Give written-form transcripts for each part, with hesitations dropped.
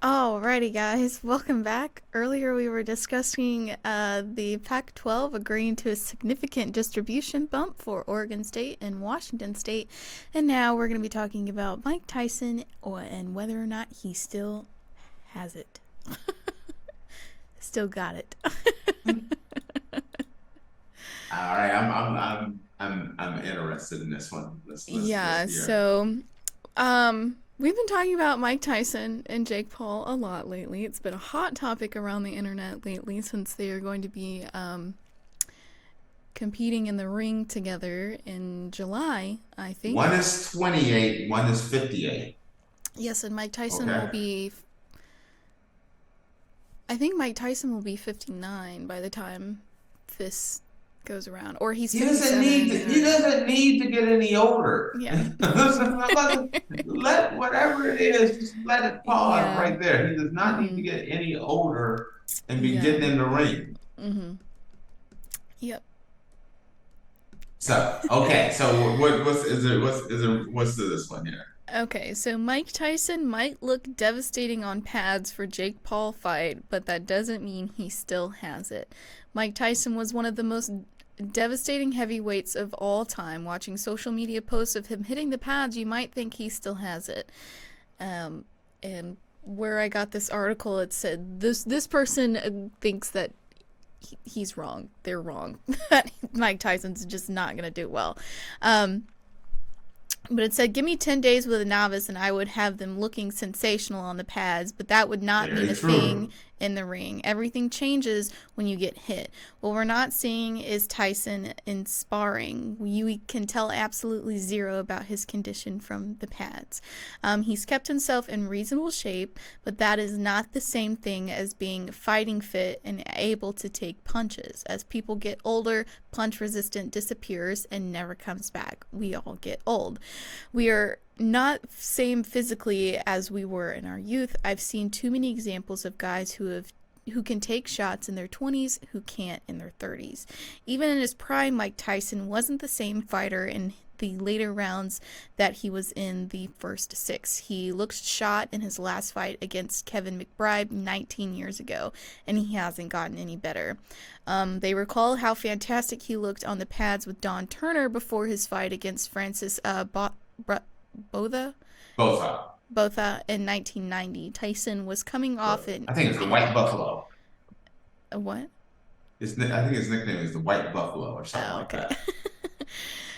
Alrighty, guys, welcome back. Earlier, we were discussing the Pac-12 agreeing to a significant distribution bump for Oregon State and Washington State, and now we're going to be talking about Mike Tyson and whether or not he still has it. Still got it. All right, I'm interested in this one. Let's Yeah, hear. we've been talking about Mike Tyson and Jake Paul a lot lately. It's been a hot topic around the internet lately since they are going to be competing in the ring together in July, I think. One is 28, one is 58. Yes, and Mike Tyson will Okay. be. I think Mike Tyson will be 59 by the time this goes around, or he's He doesn't 57. need he doesn't need to get any older. Yeah. Let whatever it is, just let it pause Yeah. right there. He does not need to Mhm. get any older and be Yeah. getting in the ring. Mhm. Yep. So okay, so what's to this one here? Okay, so Mike Tyson might look devastating on pads for Jake Paul fight, but that doesn't mean he still has it. Mike Tyson was one of the most devastating heavyweights of all time. Watching social media posts of him hitting the pads, you might think he still has it. And where I got this article, it said this person thinks that he's wrong. They're wrong. That Mike Tyson's just not gonna do well. But it said, give me 10 days with a novice and I would have them looking sensational on the pads, but that would not mean Very a thing true. in the ring. Everything changes when you get hit. What we're not seeing is Tyson in sparring. You can tell absolutely zero about his condition from the pads. He's kept himself in reasonable shape, but that is not the same thing as being fighting fit and able to take punches. As people get older, punch resistance disappears and never comes back. We all get old. We are not same physically as we were in our youth. I've seen too many examples of guys who can take shots in their 20s who can't in their 30s. Even in his prime, Mike Tyson wasn't the same fighter in the later rounds that he was in the first six. He looked shot in his last fight against Kevin McBride 19 years ago, and he hasn't gotten any better. They recall how fantastic he looked on the pads with Don Turner before his fight against Francis Botha. Both of Botha in 1990. Tyson was coming off them. an I think it's the White Buffalo. a what? I think his nickname is the White Buffalo or something Oh, like okay.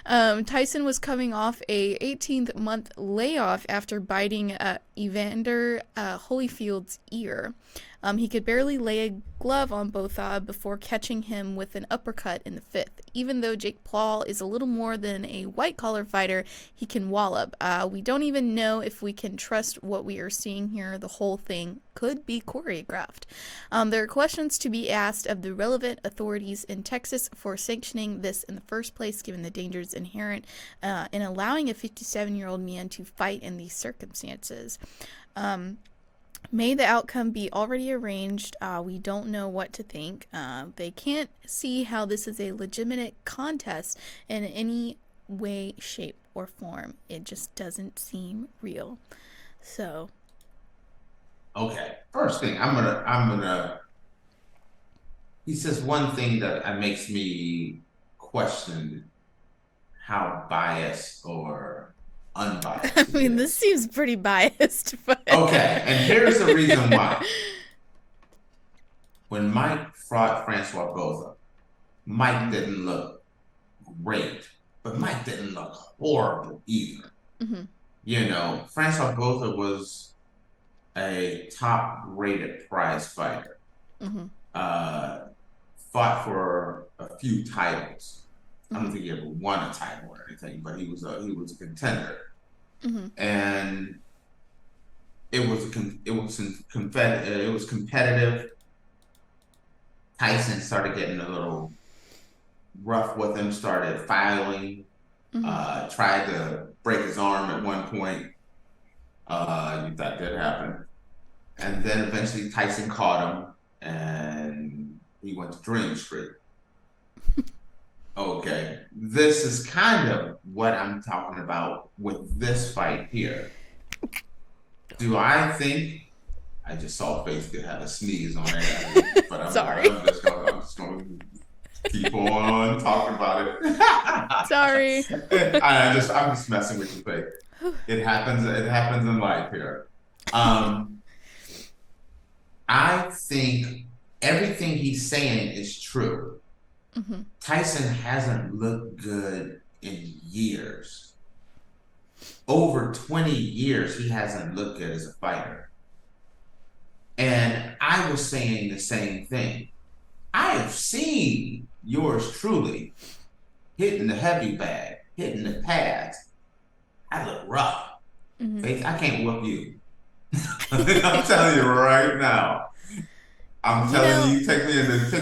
that. Tyson was coming off a 18-month layoff after biting Evander Holyfield's ear. He could barely lay a glove on Botha before catching him with an uppercut in the fifth. Even though Jake Paul is a little more than a white-collar fighter, he can wallop. We don't even know if we can trust what we are seeing here. The whole thing could be choreographed. There are questions to be asked of the relevant authorities in Texas for sanctioning this in the first place, given the dangers inherent in allowing a 57-year-old man to fight in these circumstances. May the outcome be already arranged. We don't know what to think. They can't see how this is a legitimate contest in any way, shape, or form. It just doesn't seem real. So, Okay. First thing, I'm gonna. He says one thing that makes me question how biased or I unbiased he mean, this is. seems pretty biased, but. Okay, and here's the reason why. When Mike fought Francois Botha, Mike didn't look great, but Mike didn't look horrible either. Mm-hmm. Francois Botha was a top-rated prize fighter. Mm-hmm. Uh, Fought for a few titles. I don't Mm-hmm. think he ever won a title or anything, but he was a contender, Mm-hmm. and it was competitive. Tyson started getting a little rough with him, started fouling, Mm-hmm. tried to break his arm at one point. That did happen. And then eventually Tyson caught him and he went to Dream Street. Okay. This is kind of what I'm talking about with this fight here. Do I think I just saw Faith have a sneeze on it, but Sorry. I'm just gonna keep on talking about it. Sorry. I'm just messing with you, Faith. It happens. It happens in life here. I think everything he's saying is true. Mm-hmm. Tyson hasn't looked good in years. Over 20 years, he hasn't looked good as a fighter. And I was saying the same thing. I have seen yours truly hitting the heavy bag, hitting the pads. I look rough. Mm-hmm. Faith, I can't whoop you. I'm telling you right now. I'm telling you, take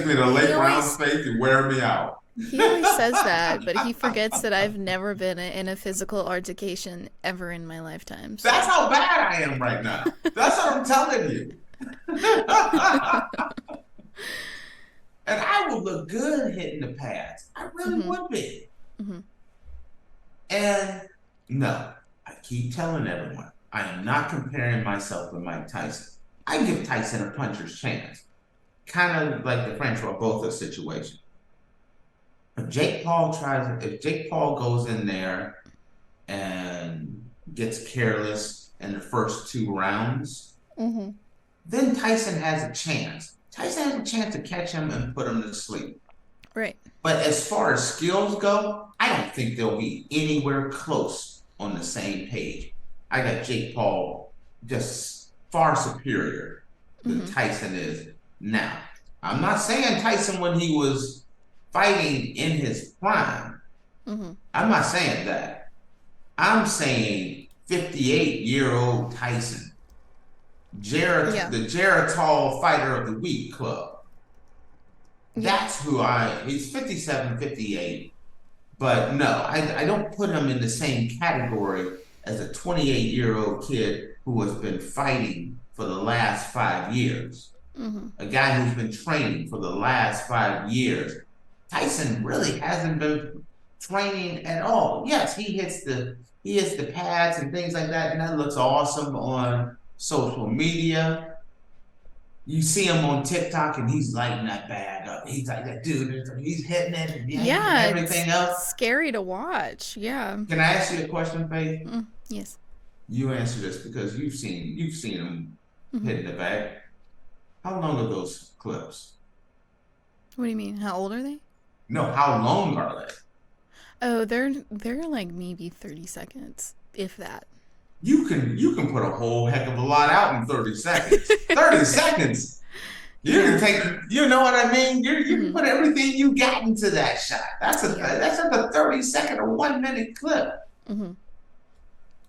me to late round, Faith, and wear me out. He always says that, but he forgets that I've never been in a physical altercation ever in my lifetime. So. That's how bad I am right now. That's what I'm telling you. And I would look good hitting the pads. I really would be. Mm-hmm. And no, I keep telling everyone, I am not comparing myself to Mike Tyson. I give Tyson a puncher's chance. Kind of like the French Barbosa situation. If Jake Paul goes in there and gets careless in the first 2 rounds, then Tyson has a chance. Tyson has a chance to catch him and put him to sleep. Right. But as far as skills go, I don't think they'll be anywhere close on the same page. I got Jake Paul just far superior than Tyson is now. I'm not saying Tyson when he was fighting in his prime. I'm not saying that. I'm saying 58-year-old Tyson. The Geritol Fighter of the Week Club. That's who he's 57, 58. But no, I don't put him in the same category as a 28-year-old kid who has been fighting for the last 5 years. A guy who's been training for the last 5 years. Tyson really hasn't been training at all. Yes, he hits the pads and things like that, and that looks awesome on social media. You see him on TikTok, and he's lighting that bag up. He's like that dude. He's hitting it and everything else. Scary to watch. Yeah. Can I ask you a question, Faith? Yes. You answer this because you've seen him hitting the bag. How long are those clips? What do you mean? How old are they? No, how long are they? Oh, they're like maybe 30 seconds, if that. You can put a whole heck of a lot out in 30 seconds. 30 seconds. You can take, you know what I mean? You can put everything you got into that shot. That's a 30-second or 1 minute clip.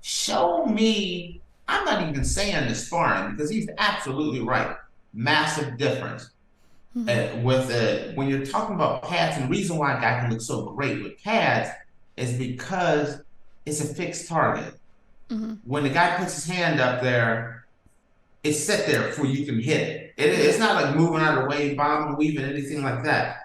Show me. I'm not even saying the sparring because he's absolutely right. Massive difference. When you're talking about pads, and the reason why a guy can look so great with pads is because it's a fixed target. When the guy puts his hand up there, it's set there before you can hit it. It's not like moving out of the way, bombing, weaving, anything like that.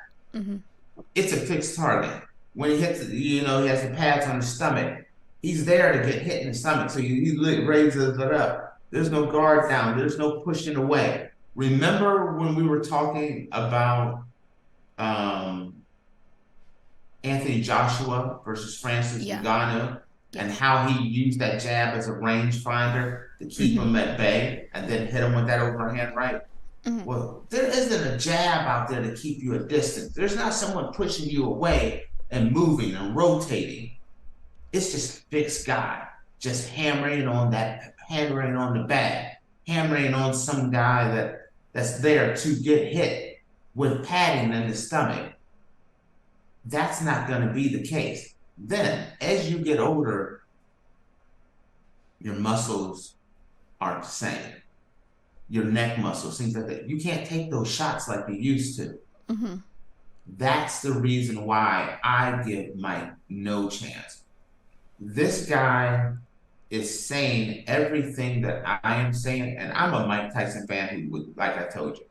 It's a fixed target. When he hits it, he has the pads on his stomach. He's there to get hit in the stomach, so he raises it up. There's no guard down. There's no pushing away. Remember when we were talking about Anthony Joshua versus Francis Ngannou and how he used that jab as a rangefinder to keep him at bay and then hit him with that overhand right? Well, there isn't a jab out there to keep you at distance. There's not someone pushing you away and moving and rotating. It's just a fixed guy just hammering on the bag, hammering on some guy that's there to get hit with padding in the stomach. That's not going to be the case. Then, as you get older, your muscles aren't the same. Your neck muscles, things like that. You can't take those shots like you used to. That's the reason why I give Mike no chance. This guy is saying everything that I am saying, and I'm a Mike Tyson fan who would, like I told you,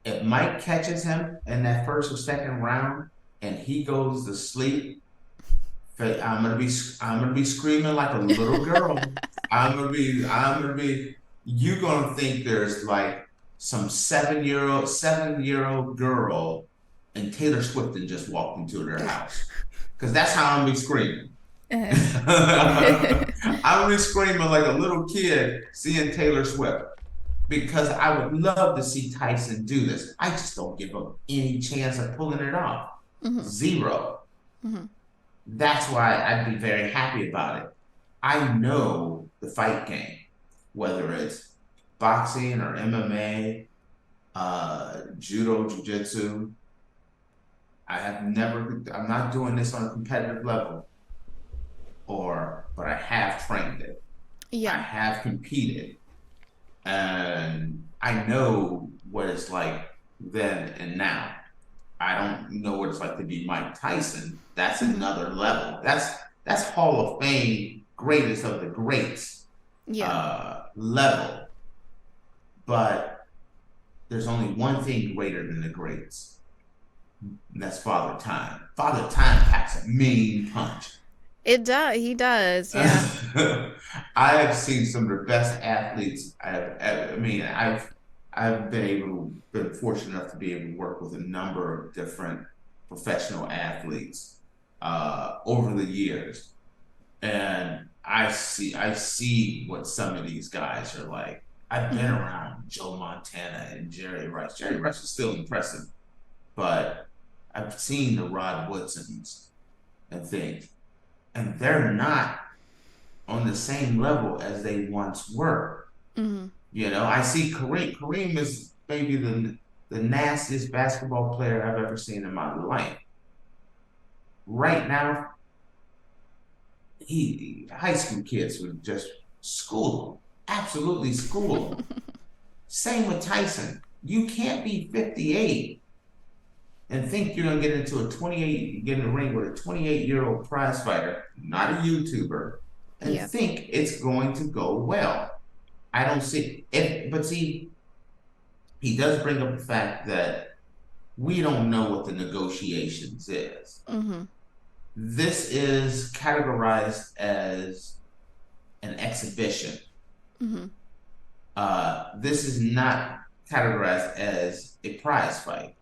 if Mike catches him in that first or second round and he goes to sleep, I'm gonna be screaming like a little girl. I'm gonna be you're gonna think there's like some seven-year-old girl and Taylor Swift and just walked into their house. Because that's how I'm be screaming. I'm be screaming like a little kid seeing Taylor Swift. Because I would love to see Tyson do this. I just don't give him any chance of pulling it off. Mhm. Zero. Mhm. That's why I'd be very happy about it. I know the fight game, whether it's boxing or MMA, judo, jujitsu. I'm not doing this on a competitive level, but I have trained it. I Yeah. have competed, and I know what it's like then and now. I don't know what it's like to be Mike Tyson. That's Mhm. another level. That's Hall of Fame, greatest of the greats Yeah. level. But there's only one thing greater than the greats, and that's Father Time. Father Time packs a mean punch. It does. He does. Yeah. I have seen some of the best athletes. I mean, I've been fortunate enough to be able to work with a number of different professional athletes over the years, and I see what some of these guys are like. I've been Mhm. around Joe Montana and Jerry Rice. Jerry Rice is still impressive, but I've seen the Rod Woodsons and things, and they're not on the same level as they once were. Mhm. I see Kareem. Kareem is maybe the nastiest basketball player I've ever seen in my life. Right now, high school kids would just school him, absolutely school him. Same with Tyson. You can't be 58 and think you're gonna get in the ring with a 28-year-old prize fighter, not a YouTuber, and Yeah. think it's going to go well. I don't see it, but see, he does bring up the fact that we don't know what the negotiations is. Mhm. This is categorized as an exhibition. Mhm. This is not categorized as a prize fight.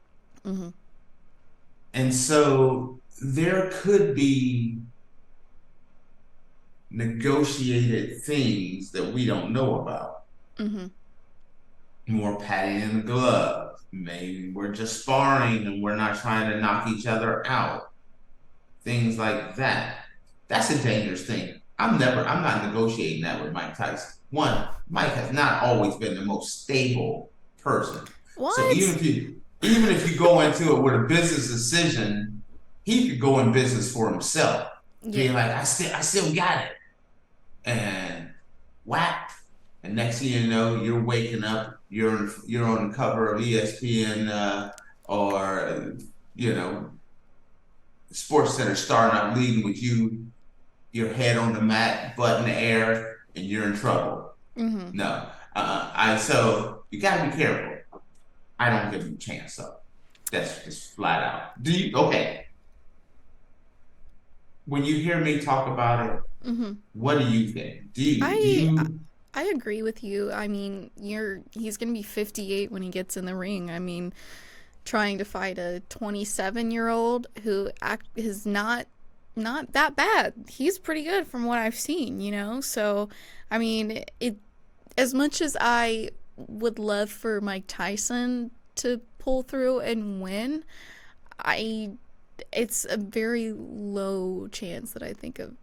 Mhm. And so there could be negotiated things that we don't know about. Mhm. More patting in the glove. Maybe we're just sparring and we're not trying to knock each other out. Things like that. That's a dangerous thing. I'm not negotiating that with Mike Tyson. One, Mike has not always been the most stable person. So What? even if you go into it with a business decision, he could go in business for himself, being Yeah. like, I still got it. And whack. And next thing you know, you're waking up, you're on the cover of ESPN or you know, Sports Center starting out leading with you, your head on the mat, butt in the air, and you're in trouble. Mhm. No. I so you gotta be careful. I don't give him a chance though. That's just flat out. Do you okay? When you hear me talk about it, Mhm. what do you think? Do I you I agree with you. I mean, he's going to be 58 when he gets in the ring. I mean, trying to fight a 27-year-old who is not that bad. He's pretty good from what I've seen, you know? So, I mean, it as much as I would love for Mike Tyson to pull through and win, I it's a very low chance that I think of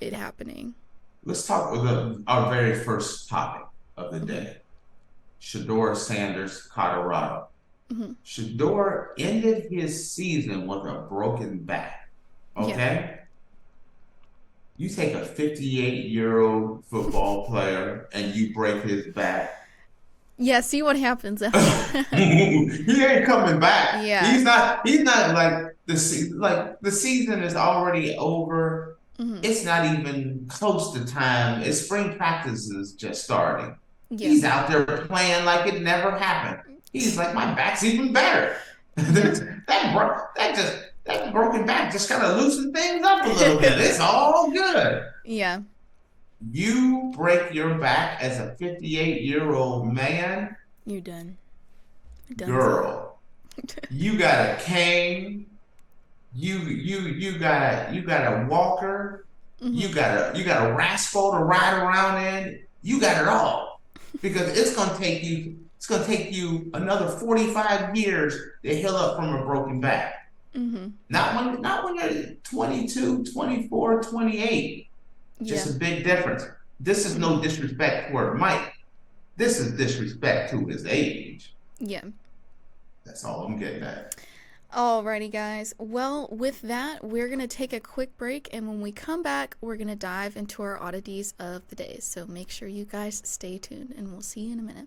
it happening. let's talk with our very first topic of the Mhm. day. Shador Sanders, Colorado. Mhm. Shador ended his season with a broken back. Yeah. Okay? You take a 58-year-old football player and you break his back. Yeah, see what happens after that. He ain't coming back. Yeah. He's not like the season is already over. Mhm. It's not even close to time. It's spring practice is just starting. Yeah. He's out there playing like it never happened. He's like, my back's even better. Yeah. That broken back just kind of loosened things up a little bit. It's all good. Yeah. You break your back as a 58-year-old man, You're done. Donezo. girl. You got a cane. You got a walker. Mm-hmm. You got a rascal to ride around in. You got it all because it's gonna take you another 45 years to heal up from a broken back. Mm-hmm. Not when you're 22, 24, 28. Yeah. Just a big difference. This is no Mm-hmm. disrespect toward Mike. This is disrespect to his age. Yeah. That's all I'm getting at. Alrighty, guys. Well, with that, we're going to take a quick break, and when we come back, we're going to dive into our oddities of the day. So make sure you guys stay tuned, and we'll see you in a minute.